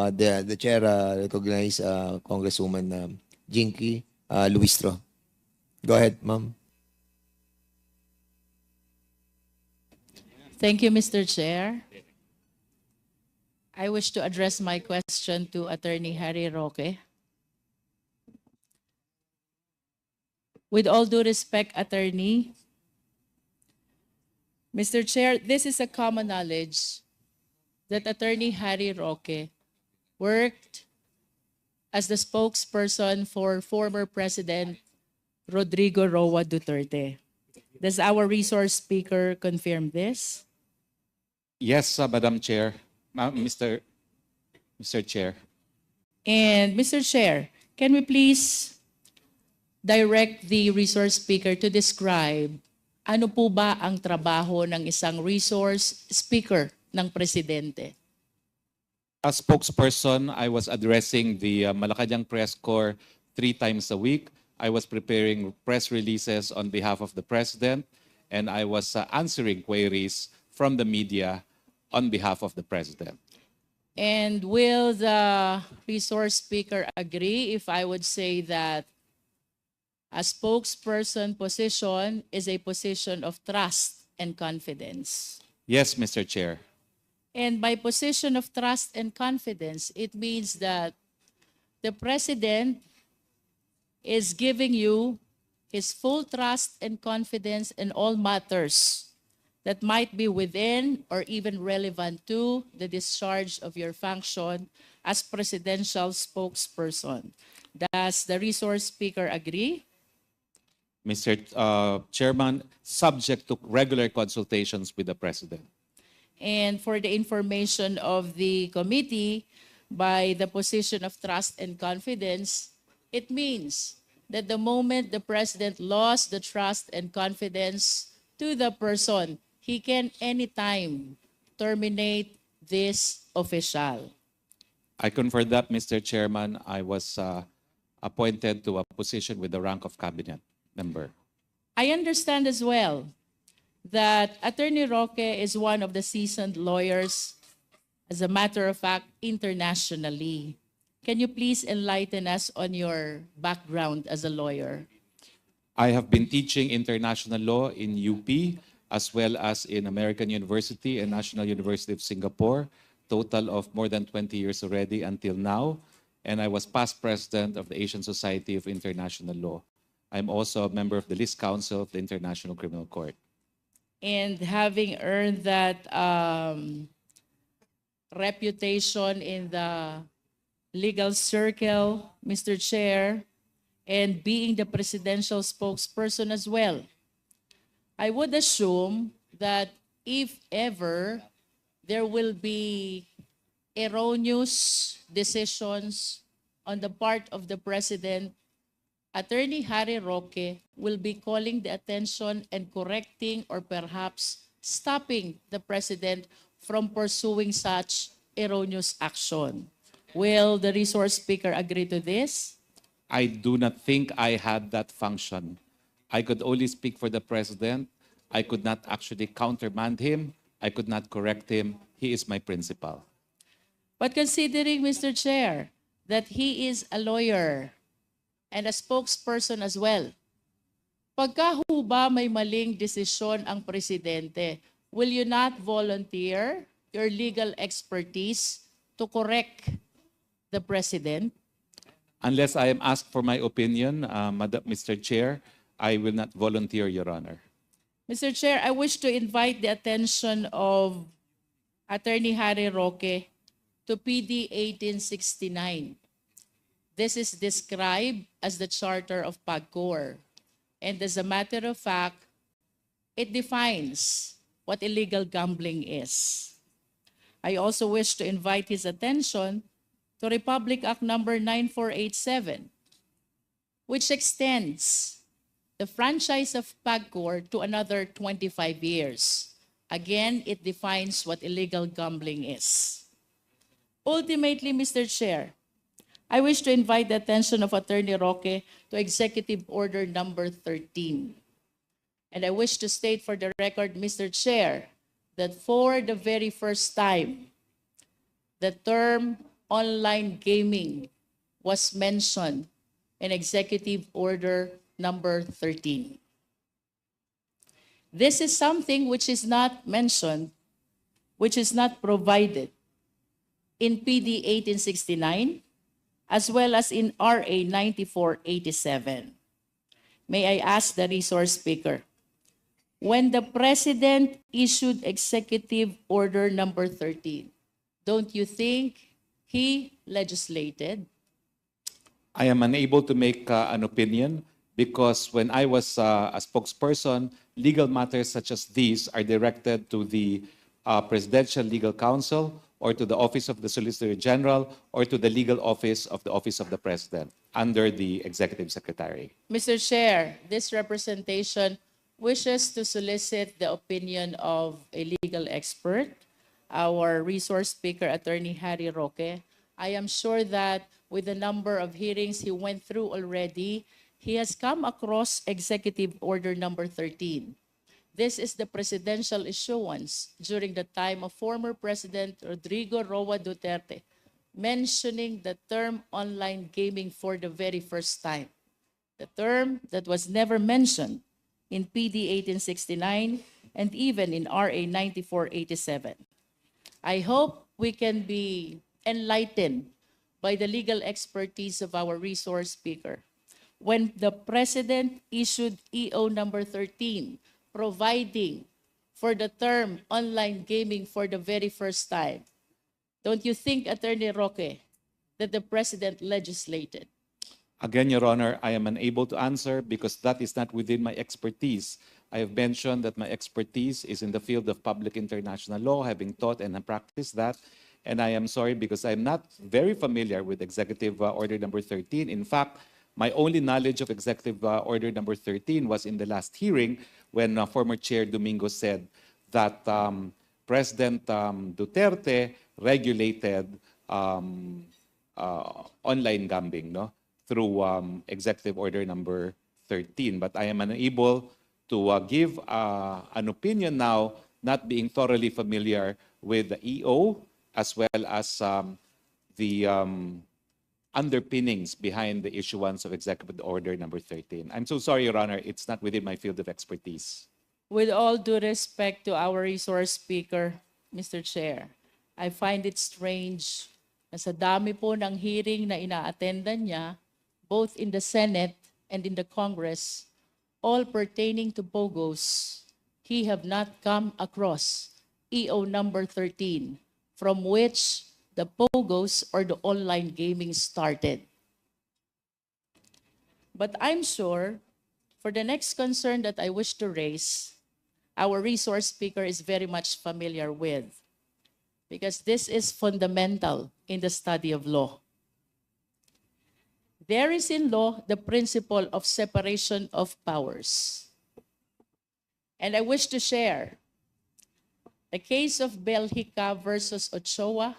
The chair recognize Congresswoman Jinky Luistro. Go ahead, ma'am. Thank you, Mr. Chair. I wish to address my question to Attorney Harry Roque. With all due respect, Attorney, Mr. Chair, this is a common knowledge that Attorney Harry Roque worked as the spokesperson for former President Rodrigo Roa Duterte. Does our resource speaker confirm this? Yes, Madam Chair. Mr. Chair. And Mr. Chair, can we please direct the resource speaker to describe ano po ba ang trabaho ng isang resource speaker ng presidente? As spokesperson, I was addressing the Malacanang Press Corps 3 times a week. I was preparing press releases on behalf of the President, and I was answering queries from the media on behalf of the President. And will the resource speaker agree if I would say that a spokesperson position is a position of trust and confidence? Yes, Mr. Chair. And by position of trust and confidence, it means that the President is giving you his full trust and confidence in all matters that might be within or even relevant to the discharge of your function as presidential spokesperson. Does the resource speaker agree? Mr. Chairman, subject to regular consultations with the President. And for the information of the committee, by the position of trust and confidence, it means that the moment the President lost the trust and confidence to the person, he can anytime terminate this official. I confirm that, Mr. Chairman. I was appointed to a position with the rank of cabinet member. I understand as well that Attorney Roque is one of the seasoned lawyers, as a matter of fact, internationally. Can you please enlighten us on your background as a lawyer? I have been teaching international law in UP as well as in American University and National University of Singapore, total of more than 20 years already until now. And I was past president of the Asian Society of International Law. I'm also a member of the List Council of the International Criminal Court. And having earned that reputation in the legal circle, Mr. Chair, and being the presidential spokesperson as well, I would assume that if ever there will be erroneous decisions on the part of the President, Attorney Harry Roque will be calling the attention and correcting or perhaps stopping the President from pursuing such erroneous action. Will the resource speaker agree to this? I do not think I had that function. I could only speak for the President. I could not actually countermand him. I could not correct him. He is my principal. But considering, Mr. Chair, that he is a lawyer and a spokesperson as well, pagka ho ba may maling desisyon ang presidente, will you not volunteer your legal expertise to correct the president? Unless I am asked for my opinion, Mr. Chair, I will not volunteer, Your Honor. Mr. Chair, I wish to invite the attention of Attorney Harry Roque to PD 1869. This is described as the Charter of PAGCOR. And as a matter of fact, it defines what illegal gambling is. I also wish to invite his attention to Republic Act number 9487, which extends the franchise of PAGCOR to another 25 years. Again, it defines what illegal gambling is. Ultimately, Mr. Chair, I wish to invite the attention of Attorney Roque to Executive Order number 13. And I wish to state for the record, Mr. Chair, that for the very first time, the term online gaming was mentioned in Executive Order number 13. This is something which is not mentioned, which is not provided in PD 1869, as well as in RA 9487. May I ask the resource speaker, when the President issued Executive Order number 13, don't you think he legislated? I am unable to make an opinion because when I was a spokesperson, legal matters such as these are directed to the Presidential Legal Counsel or to the Office of the Solicitor General or to the legal office of the Office of the President under the Executive Secretary. Mr. Chair, this representation wishes to solicit the opinion of a legal expert, our resource speaker, Attorney Harry Roque. I am sure that with the number of hearings he went through already, he has come across Executive Order number 13. This is the presidential issuance during the time of former President Rodrigo Roa Duterte, mentioning the term online gaming for the very first time. The term that was never mentioned in PD 1869 and even in RA 9487. I hope we can be enlightened by the legal expertise of our resource speaker. When the President issued EO number 13, providing for the term online gaming for the very first time, don't you think, Attorney Roque, that the President legislated? Again, Your Honor, I am unable to answer because that is not within my expertise. I have mentioned that my expertise is in the field of public international law, having taught and practiced that. And I am sorry because I'm not very familiar with Executive Order number 13. In fact, my only knowledge of Executive Order number 13 was in the last hearing when former Chair Domingo said that President Duterte regulated online gambling, no, through Executive Order number 13. But I am unable to give an opinion now, not being thoroughly familiar with the EO as well as the underpinnings behind the issuance of Executive Order number 13. I'm so sorry, Your Honor, it's not within my field of expertise. With all due respect to our resource speaker, Mr. Chair, I find it strange na sa dami po ng hearing na ina-attendan niya, both in the Senate and in the Congress, all pertaining to POGOs, he have not come across EO number 13, from which the POGOs or the online gaming started. But I'm sure for the next concern that I wish to raise, our resource speaker is very much familiar with, because this is fundamental in the study of law. There is in law the principle of separation of powers. And I wish to share the case of Belgica versus Ochoa,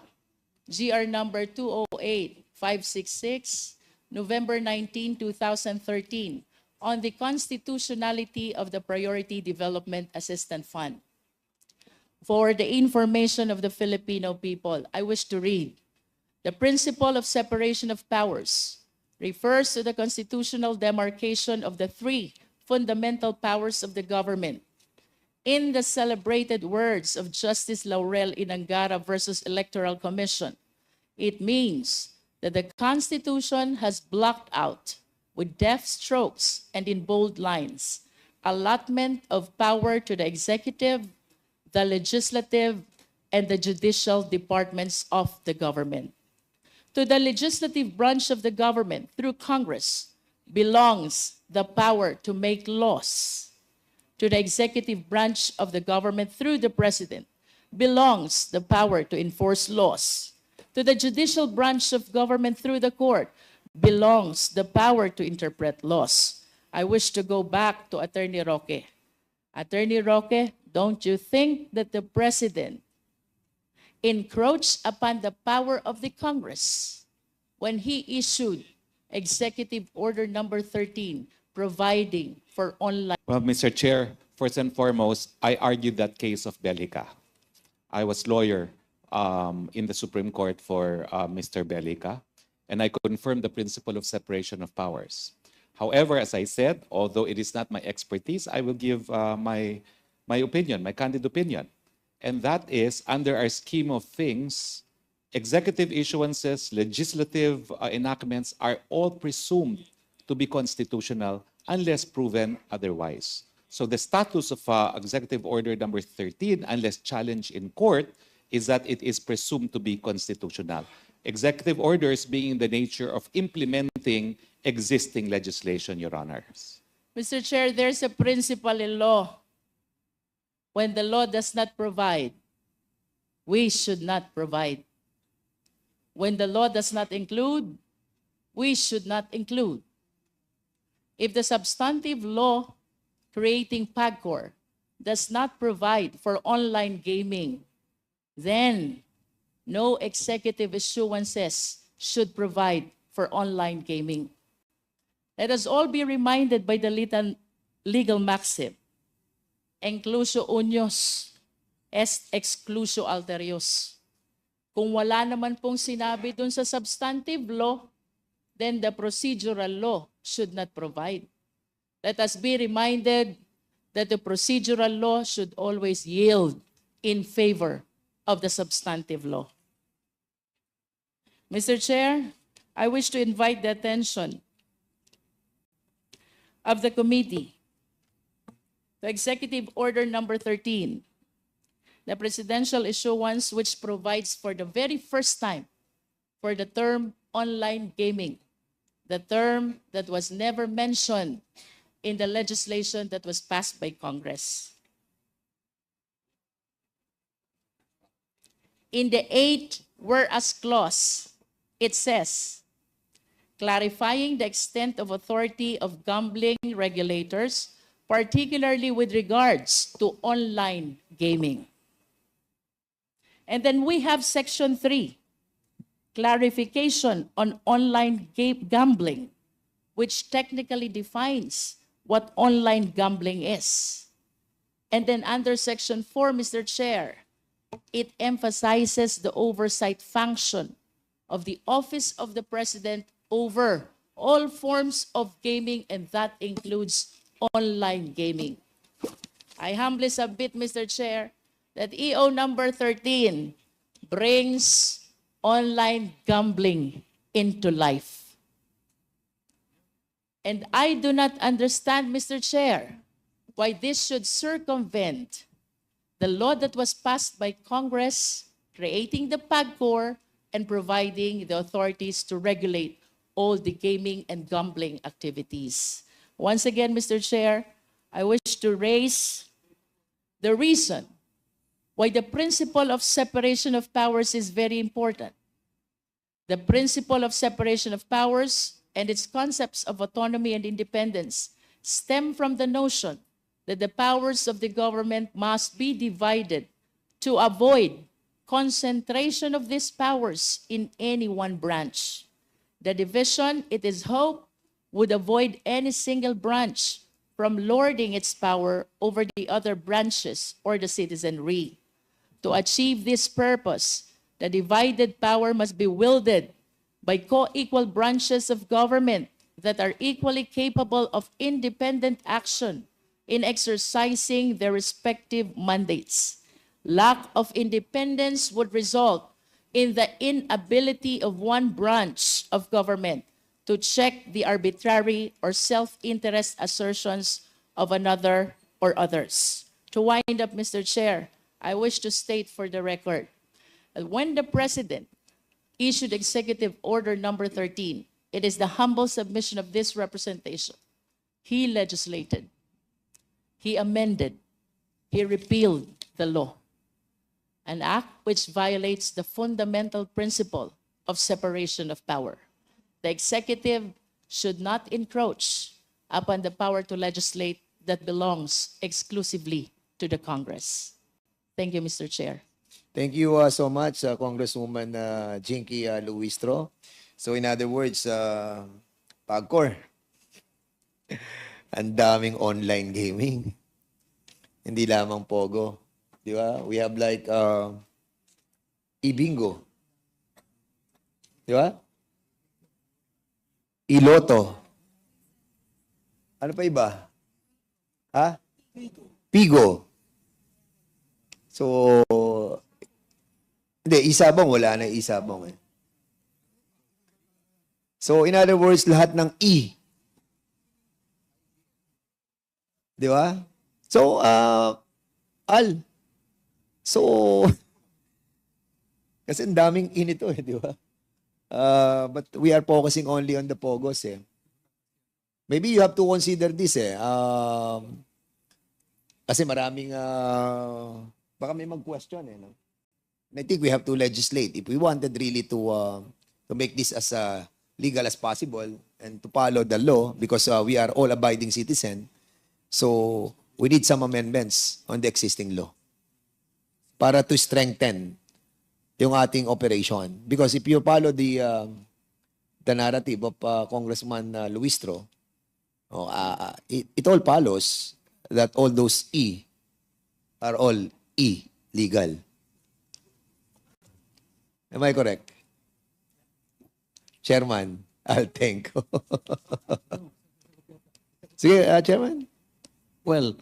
GR number 208566, November 19, 2013, on the constitutionality of the Priority Development Assistance Fund. For the information of the Filipino people, I wish to read. The principle of separation of powers refers to the constitutional demarcation of the three fundamental powers of the government. In the celebrated words of Justice Laurel Inangara versus Electoral Commission, it means that the Constitution has blocked out, with deft strokes and in bold lines, allotment of power to the executive, the legislative, and the judicial departments of the government. To the legislative branch of the government through Congress belongs the power to make laws. To the executive branch of the government through the President belongs the power to enforce laws. To the judicial branch of government through the court belongs the power to interpret laws. I wish to go back to Attorney Roque. Attorney Roque, don't you think that the President encroached upon the power of the Congress when he issued Executive Order number 13, providing for online? Well, Mr. Chair, first and foremost, I argued that case of Belgica. I was lawyer in the Supreme Court for Mr. Belica, and I confirm the principle of separation of powers. However, as I said, although it is not my expertise, I will give my opinion, my candid opinion. And that is, under our scheme of things, executive issuances, legislative enactments are all presumed to be constitutional unless proven otherwise. So the status of Executive Order number 13, unless challenged in court, is that it is presumed to be constitutional. Executive orders being in the nature of implementing existing legislation, Your Honors. Mr. Chair, there's a principle in law. When the law does not provide, we should not provide. When the law does not include, we should not include. If the substantive law creating PAGCOR does not provide for online gaming, then no executive issuances should provide for online gaming. Let us all be reminded by the legal maxim, inclusio unius est exclusio alterius. Kung wala naman pong sinabi dun sa substantive law, then the procedural law should not provide. Let us be reminded that the procedural law should always yield in favor of the substantive law. Mr. Chair, I wish to invite the attention of the committee to Executive Order number 13, the presidential issuance which provides for the very first time for the term online gaming, the term that was never mentioned in the legislation that was passed by Congress. In the 8 whereas clause, it says, clarifying the extent of authority of gambling regulators, particularly with regards to online gaming. And then we have Section 3, clarification on online gambling, which technically defines what online gambling is. And then under Section 4, Mr. Chair, it emphasizes the oversight function of the Office of the President over all forms of gaming, and that includes online gaming. I humbly submit, Mr. Chair, that EO number 13 brings online gambling into life. And I do not understand, Mr. Chair, why this should circumvent the law that was passed by Congress, creating the PAGCOR and providing the authorities to regulate all the gaming and gambling activities. Once again, Mr. Chair, I wish to raise the reason why the principle of separation of powers is very important. The principle of separation of powers and its concepts of autonomy and independence stem from the notion that the powers of the government must be divided to avoid concentration of these powers in any one branch. The division, it is hoped, would avoid any single branch from lording its power over the other branches or the citizenry. To achieve this purpose, the divided power must be wielded by co-equal branches of government that are equally capable of independent action in exercising their respective mandates. Lack of independence would result in the inability of one branch of government to check the arbitrary or self-interest assertions of another or others. To wind up, Mr. Chair, I wish to state for the record that when the President issued Executive Order number 13, it is the humble submission of this representation. He legislated, he amended, he repealed the law, an act which violates the fundamental principle of separation of power. The executive should not encroach upon the power to legislate that belongs exclusively to the Congress. Thank you, Mr. Chair. Thank you so much, Congresswoman Jinky Luistro. So in other words, PAGCOR, ang daming online gaming. Hindi lamang POGO. Di ba? We have like I-bingo. Di ba? I-loto. Ano pa iba? Ha? Pigo. So, hindi, isabong, wala na isabong eh. So, in other words, lahat ng I. Di ba? So, Al. So, kasi ang daming I nito eh, di ba? But we are focusing only on the POGOs eh. Maybe you have to consider this eh. Kasi maraming, baka may mag-question eh. No? And I think we have to legislate. If we wanted really to make this as legal as possible and to follow the law because we are all abiding citizen, so we need some amendments on the existing law para to strengthen yung ating operation. Because if you follow the narrative of Congressman Luistro, it all follows that all those E are all illegal. Am I correct? Chairman, I'll thank you. Sige, Chairman. Well,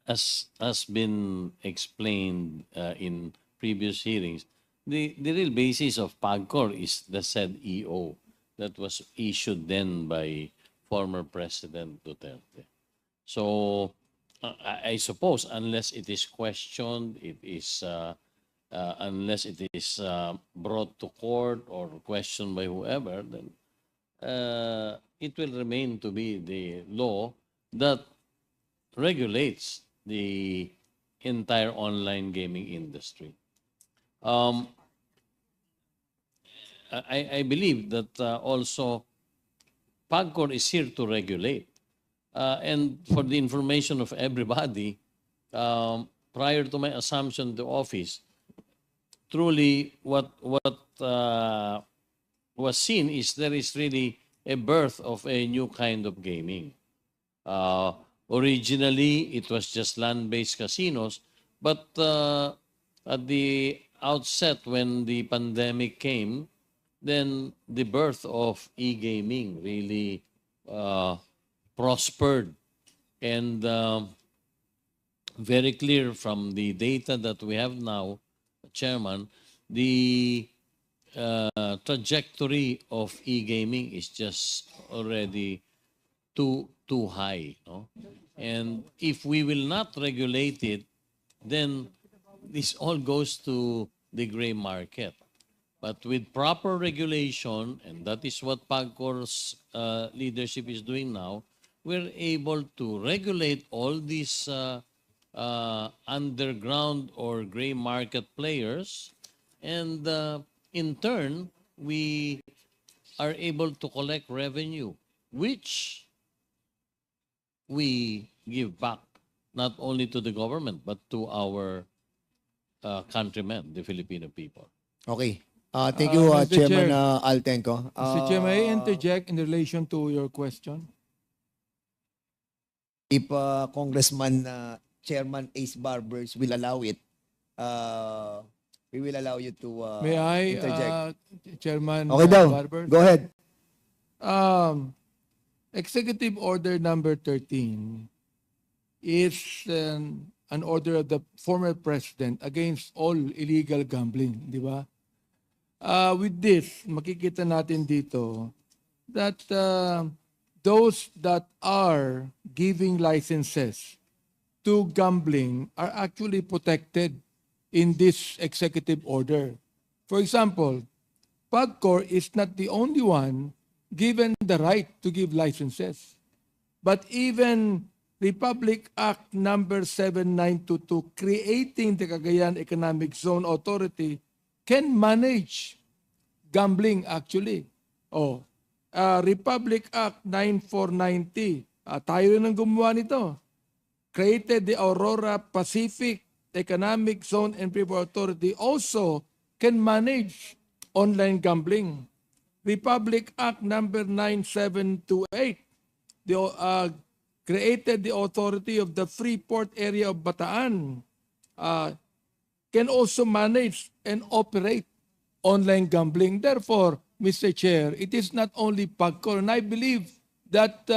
as has been explained in previous hearings, the real basis of PAGCOR is the said EO that was issued then by former President Duterte. So I suppose unless it is questioned, it is unless it is brought to court or questioned by whoever, then it will remain to be the law that regulates the entire online gaming industry. I believe that also PAGCOR is here to regulate. And for the information of everybody, prior to my assumption to office, truly what was seen is there is really a birth of a new kind of gaming. Originally, it was just land-based casinos, but at the outset when the pandemic came, then the birth of e-gaming really prospered. And very clear from the data that we have now, Chairman, the trajectory of e-gaming is just already too high. No? And if we will not regulate it, then this all goes to the gray market. But with proper regulation, and that is what PAGCOR's leadership is doing now, we're able to regulate all these underground or gray market players, and in turn, we are able to collect revenue, which we give back not only to the government, but to our countrymen, the Filipino people. Okay. Thank you, Mr. Chairman Chair. Altenco. Mr. Chair, may I interject in relation to your question? If Congressman Chairman Ace Barbers will allow it, we will allow you to May I, interject. Chairman Okay daw. Barber? Go ahead. Executive Order number 13 is an order of the former president against all illegal gambling, di ba? With this, makikita natin dito that those that are giving licenses to gambling are actually protected in this executive order. For example, PAGCOR is not the only one given the right to give licenses. But even Republic Act number 7922 creating the Cagayan Economic Zone Authority can manage gambling actually. Republic Act 9490, tayo rin ang gumawa nito. Created the Aurora Pacific Economic Zone and People Authority also can manage online gambling. Republic Act number 9728, created the authority of the Freeport area of Bataan. can also manage and operate online gambling. Therefore, Mr. Chair, it is not only PAGCOR, and I believe that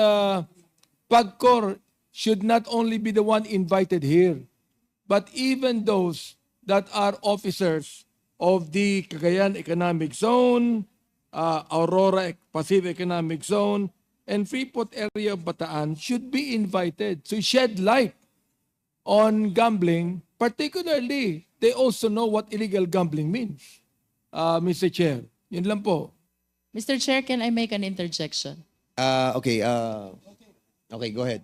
PAGCOR should not only be the one invited here, but even those that are officers of the Cagayan Economic Zone, Aurora Pacific Economic Zone, and Freeport area of Bataan should be invited to shed light on gambling. Particularly, they also know what illegal gambling means. Mr. Chair, yun lang po. Mr. Chair, can I make an interjection? Okay, okay, go ahead.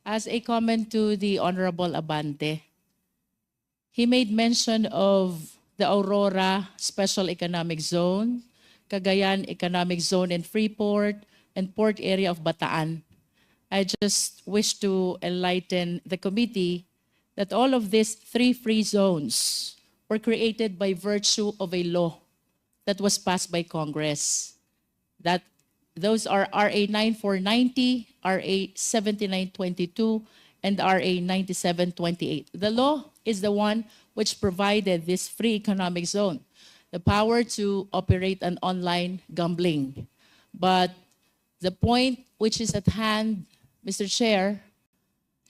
As a comment to the Honorable Abante, he made mention of the Aurora Special Economic Zone, Cagayan Economic Zone in Freeport, and Port Area of Bataan. I just wish to enlighten the committee that all of these 3 free zones were created by virtue of a law that was passed by Congress. That those are RA 9490, RA 7922, and RA 9728. The law is the one which provided this free economic zone, the power to operate an online gambling. But the point which is at hand, Mr. Chair,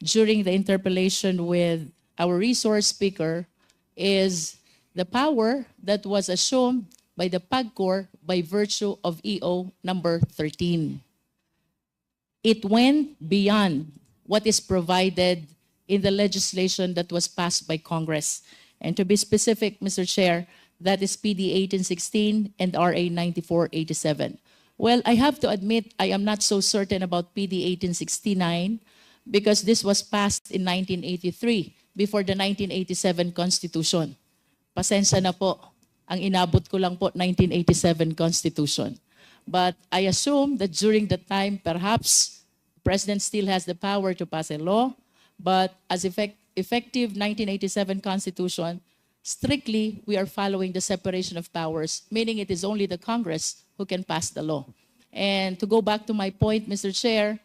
during the interpellation with our resource speaker is the power that was assumed by the PAGCOR by virtue of EO number 13. It went beyond what is provided in the legislation that was passed by Congress. And to be specific, Mr. Chair, that is PD 1816 and RA 9487. Well, I have to admit I am not so certain about PD 1869 because this was passed in 1983 before the 1987 Constitution. Pasensya na po, ang inabot ko lang po 1987 Constitution. But I assume that during that time, perhaps the President still has the power to pass a law, but as effective 1987 Constitution, strictly we are following the separation of powers, meaning it is only the Congress who can pass the law. And to go back to my point, Mr. Chair,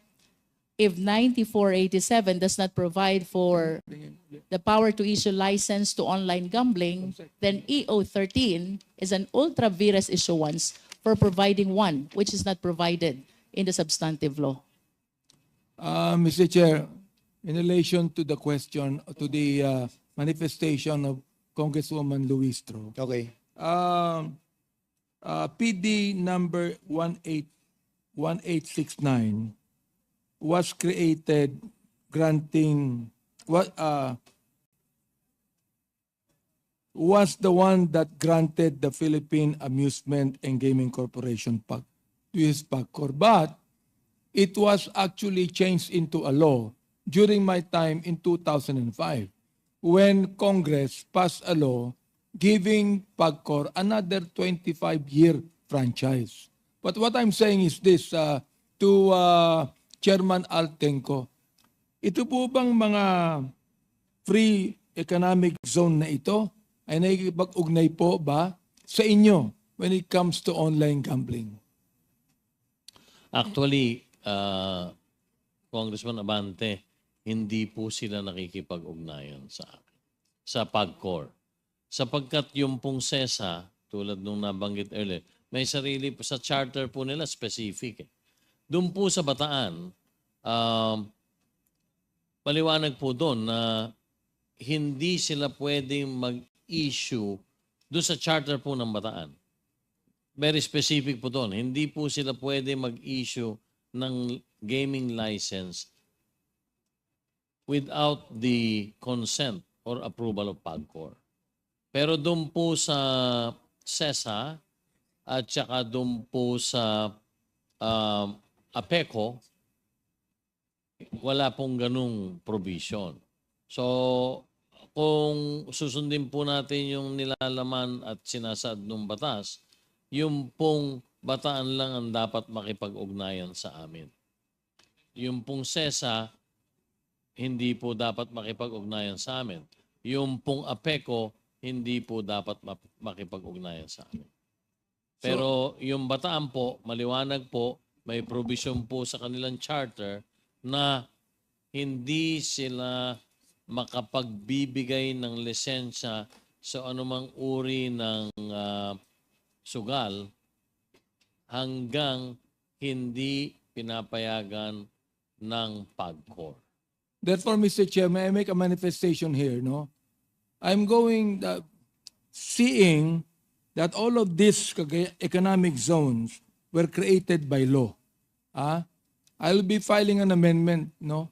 if 9487 does not provide for the power to issue license to online gambling, then EO 13 is an ultra vires issuance for providing one which is not provided in the substantive law. Mr. Chair, in relation to the question, to the manifestation of Congresswoman Luistro, Okay. PD number 1869 was created granting was the one that granted the Philippine Amusement and Gaming Corporation PAG to use PAGCOR, but it was actually changed into a law during my time in 2005 when Congress passed a law giving PAGCOR another 25-year franchise. But what I'm saying is this to Chairman Altenco, ito po bang mga free economic zone na ito ay nakikipag-ugnay po ba sa inyo when it comes to online gambling? Actually, Congressman Abante, hindi po sila nakikipag-ugnayan sa akin, sa PAGCOR. Sapagkat yung pong SESA, tulad nung nabanggit earlier, may sarili po sa charter po nila specific. Doon po sa Bataan, paliwanag po doon na hindi sila pwedeng mag-issue doon sa charter po ng Bataan. Very specific po doon. Hindi po sila pwedeng mag-issue ng gaming license without the consent or approval of PAGCOR. Pero doon po sa SESA at saka doon po sa APECO, wala pong ganung provision. So, kung susundin po natin yung nilalaman at sinasad ng batas, yung pong Bataan lang ang dapat makipag-ugnayan sa amin. Yung pong SESA, hindi po dapat makipag-ugnayan sa amin. Yung pong APECO, hindi po dapat makipag-ugnayan sa amin. Pero yung Bataan po, maliwanag po, may provision po sa kanilang charter na hindi sila makapagbibigay ng lisensya sa anumang uri ng sugal hanggang hindi pinapayagan ng PAGCOR. Therefore, Mr. Chair, may I make a manifestation here, no? I'm going, seeing that all of these economic zones were created by law. I'll be filing an amendment, no?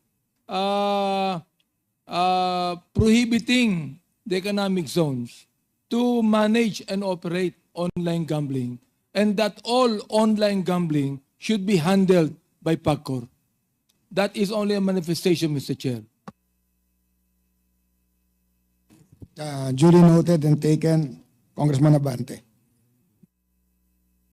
Prohibiting the economic zones to manage and operate online gambling, and that all online gambling should be handled by PAGCOR. That is only a manifestation, Mr. Chair. Duly noted and taken, Congressman Abante.